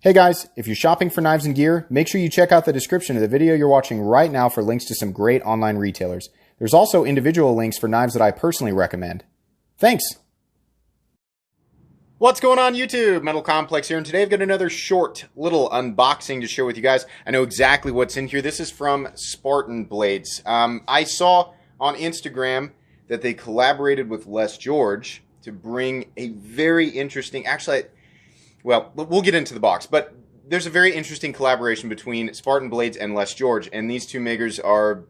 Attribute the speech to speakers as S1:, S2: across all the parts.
S1: Hey guys, if you're shopping for knives and gear, make sure you check out the description of the video you're watching right now for links to some great online retailers. There's also individual links for knives that I personally recommend. Thanks! What's going on YouTube? Metal Complex here, and today I've got another short little unboxing to share with you guys. I know exactly what's in here. This is from Spartan blades. I saw on Instagram that they collaborated with Les George to bring a very interesting, well, we'll get into the box, but there's a very interesting collaboration between Spartan Blades and Les George, and these two makers are,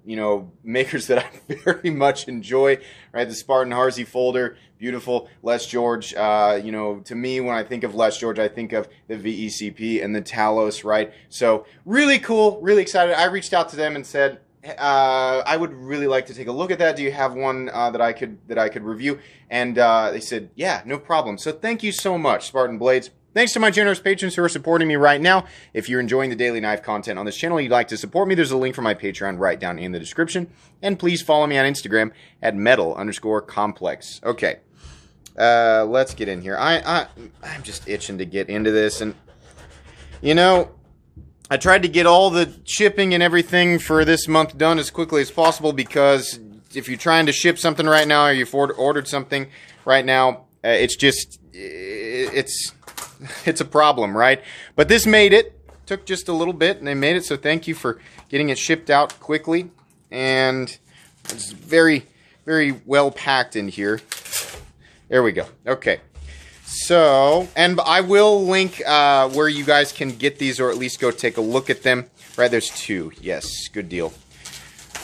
S1: makers that I very much enjoy, right? The Spartan Harzy folder, beautiful. Les George, to me, when I think of Les George, I think of the VECP and the Talos, right? So really cool, really excited. I reached out to them and said, I would really like to take a look at that. Do you have one that I could review? And they said, yeah, no problem. So thank you so much, Spartan Blades. Thanks to my generous patrons who are supporting me right now. If you're enjoying the daily knife content on this channel and you'd like to support me, there's a link for my Patreon right down in the description. And please follow me on Instagram at metal_complex. Okay, let's get in here. I'm just itching to get into this. And, I tried to get all the shipping and everything for this month done as quickly as possible, because if you're trying to ship something right now or you've ordered something right now, it's a problem, right? But this made it. Took just a little bit, and they made it, so thank you for getting it shipped out quickly. And it's very, very well packed in here. There we go. Okay. So, and I will link where you guys can get these, or at least go take a look at them. Right, there's two. Yes, good deal.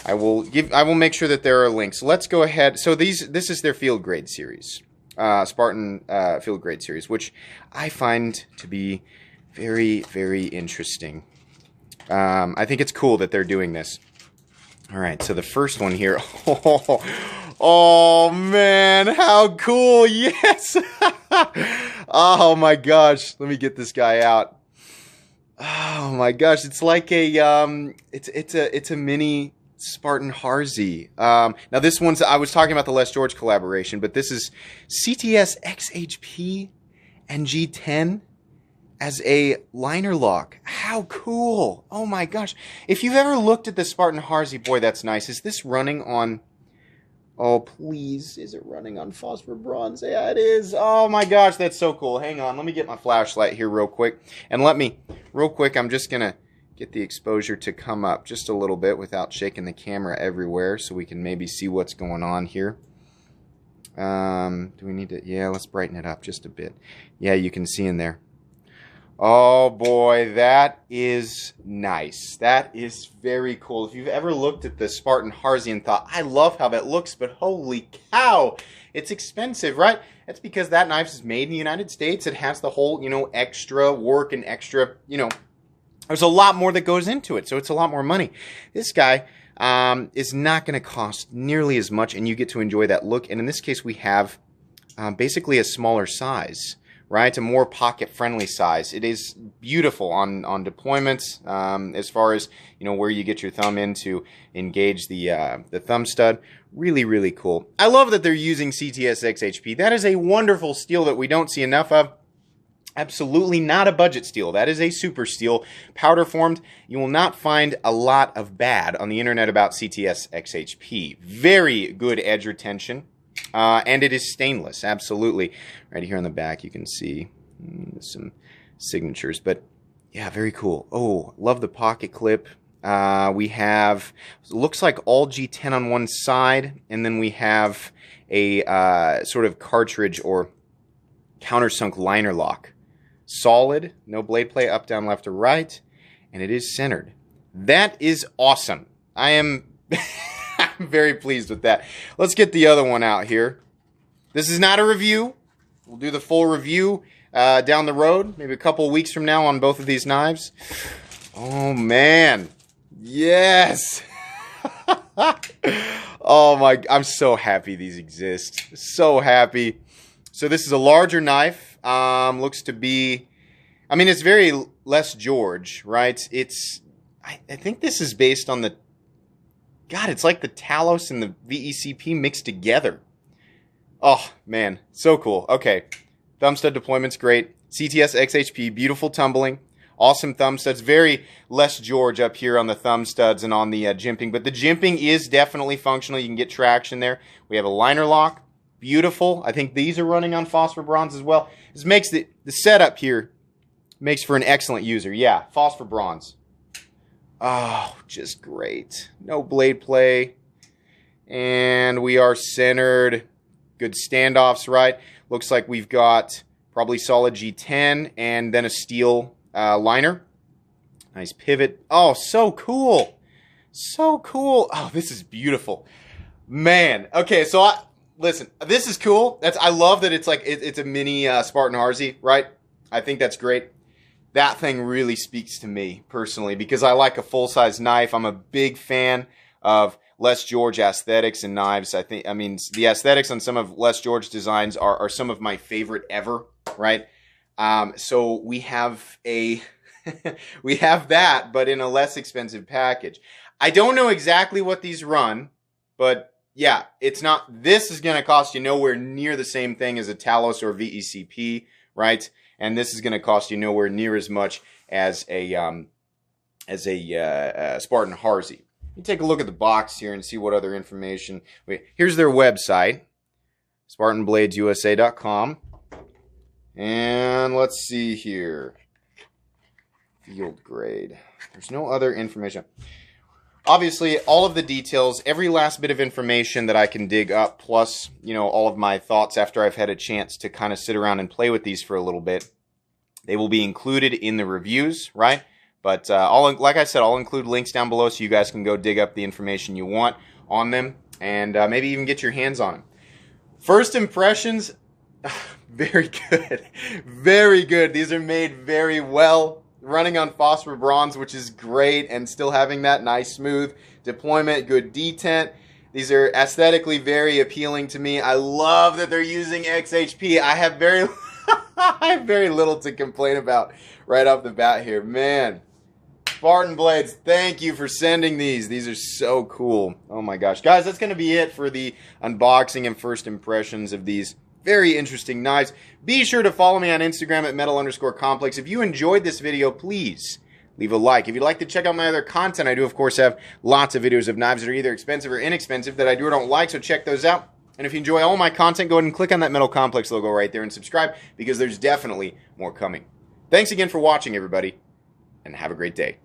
S1: I will make sure that there are links. Let's go ahead. So this is their field grade series. Spartan field grade series, which I find to be very, very interesting. I think it's cool that they're doing this. All right, so the first one here. Oh man, how cool! Yes. Oh my gosh, let me get this guy out. Oh my gosh, it's like a it's a mini Spartan Harzy. Now this one's, I was talking about the Les George collaboration, but this is CTS XHP and G10 as a liner lock. How cool! Oh my gosh! If you've ever looked at the Spartan Harzy, boy, that's nice. Is this running on? Oh please, is it running on phosphor bronze? Yeah, it is. Oh my gosh, that's so cool. Hang on, let me get my flashlight here real quick, and real quick, I'm just gonna get the exposure to come up just a little bit without shaking the camera everywhere, so we can maybe see what's going on here. Do we need to? Yeah, let's brighten it up just a bit. Yeah, you can see in there. Oh boy, that is nice. That is very cool. If you've ever looked at the Spartan Harzy and thought, I love how that looks, but holy cow, it's expensive, right? That's because that knife is made in the United States. It has the whole, extra work and extra, there's a lot more that goes into it, so it's a lot more money. This guy is not going to cost nearly as much, and you get to enjoy that look. And in this case, we have basically a smaller size, right? A more pocket-friendly size. It is beautiful on deployments, as far as where you get your thumb in to engage the thumb stud. Really, really cool. I love that they're using CTS XHP. That is a wonderful steel that we don't see enough of. Absolutely not a budget steel. That is a super steel, powder formed. You will not find a lot of bad on the internet about CTS XHP. Very good edge retention, and it is stainless. Absolutely. Right here on the back, you can see some signatures, but yeah, very cool. Oh, love the pocket clip. We have, looks like all G10 on one side, and then we have a sort of cartridge or countersunk liner lock. Solid, no blade play up, down, left, or right, and it is centered. That is awesome. I am I'm very pleased with that. Let's get the other one out here. This is not a review. We'll do the full review down the road, maybe a couple weeks from now on both of these knives. Oh man, yes. Oh my, I'm so happy these exist. So happy. So this is a larger knife. Looks to be, it's very Les George, right? I think this is based on it's like the Talos and the VECP mixed together. Oh, man, so cool. Okay, thumb stud deployment's great. CTS XHP, beautiful tumbling. Awesome thumb studs. Very less George up here on the thumb studs and on the jimping. But the jimping is definitely functional. You can get traction there. We have a liner lock. Beautiful. I think these are running on phosphor bronze as well. This makes the setup here makes for an excellent user. Yeah, phosphor bronze. Oh, just great. No blade play. And we are centered. Good standoffs, right? Looks like we've got probably solid G10 and then a steel liner. Nice pivot. Oh, so cool. So cool. Oh, this is beautiful. Man. Okay, so listen, this is cool. I love that it's like it's a mini Spartan Harzy, right? I think that's great. That thing really speaks to me personally because I like a full-size knife. I'm a big fan of Les George aesthetics and knives. I mean, the aesthetics on some of Les George designs are some of my favorite ever, right? So we have we have that, but in a less expensive package. I don't know exactly what these run, but yeah, it's not. This is going to cost you nowhere near the same thing as a Talos or VECP, right? And this is going to cost you nowhere near as much as a Spartan Harzy. You take a look at the box here and see what other information. Here's their website, SpartanBladesUSA.com. And let's see here. Field grade. There's no other information. Obviously, all of the details, every last bit of information that I can dig up, plus, you know, all of my thoughts after I've had a chance to kind of sit around and play with these for a little bit, they will be included in the reviews, right? But like I said, I'll include links down below so you guys can go dig up the information you want on them and maybe even get your hands on them. First impressions, very good. Very good. These are made very well. Running on phosphor bronze, which is great, and still having that nice smooth deployment, good detent. These are aesthetically very appealing to me. I love that they're using XHP. I have very little to complain about right off the bat here. Man, Spartan Blades, thank you for sending these. These are so cool. Oh my gosh. Guys, that's going to be it for the unboxing and first impressions of these very interesting knives. Be sure to follow me on Instagram at metal_complex. If you enjoyed this video, please leave a like. If you'd like to check out my other content, I do, of course, have lots of videos of knives that are either expensive or inexpensive that I do or don't like, so check those out. And if you enjoy all my content, go ahead and click on that Metal Complex logo right there and subscribe because there's definitely more coming. Thanks again for watching, everybody, and have a great day.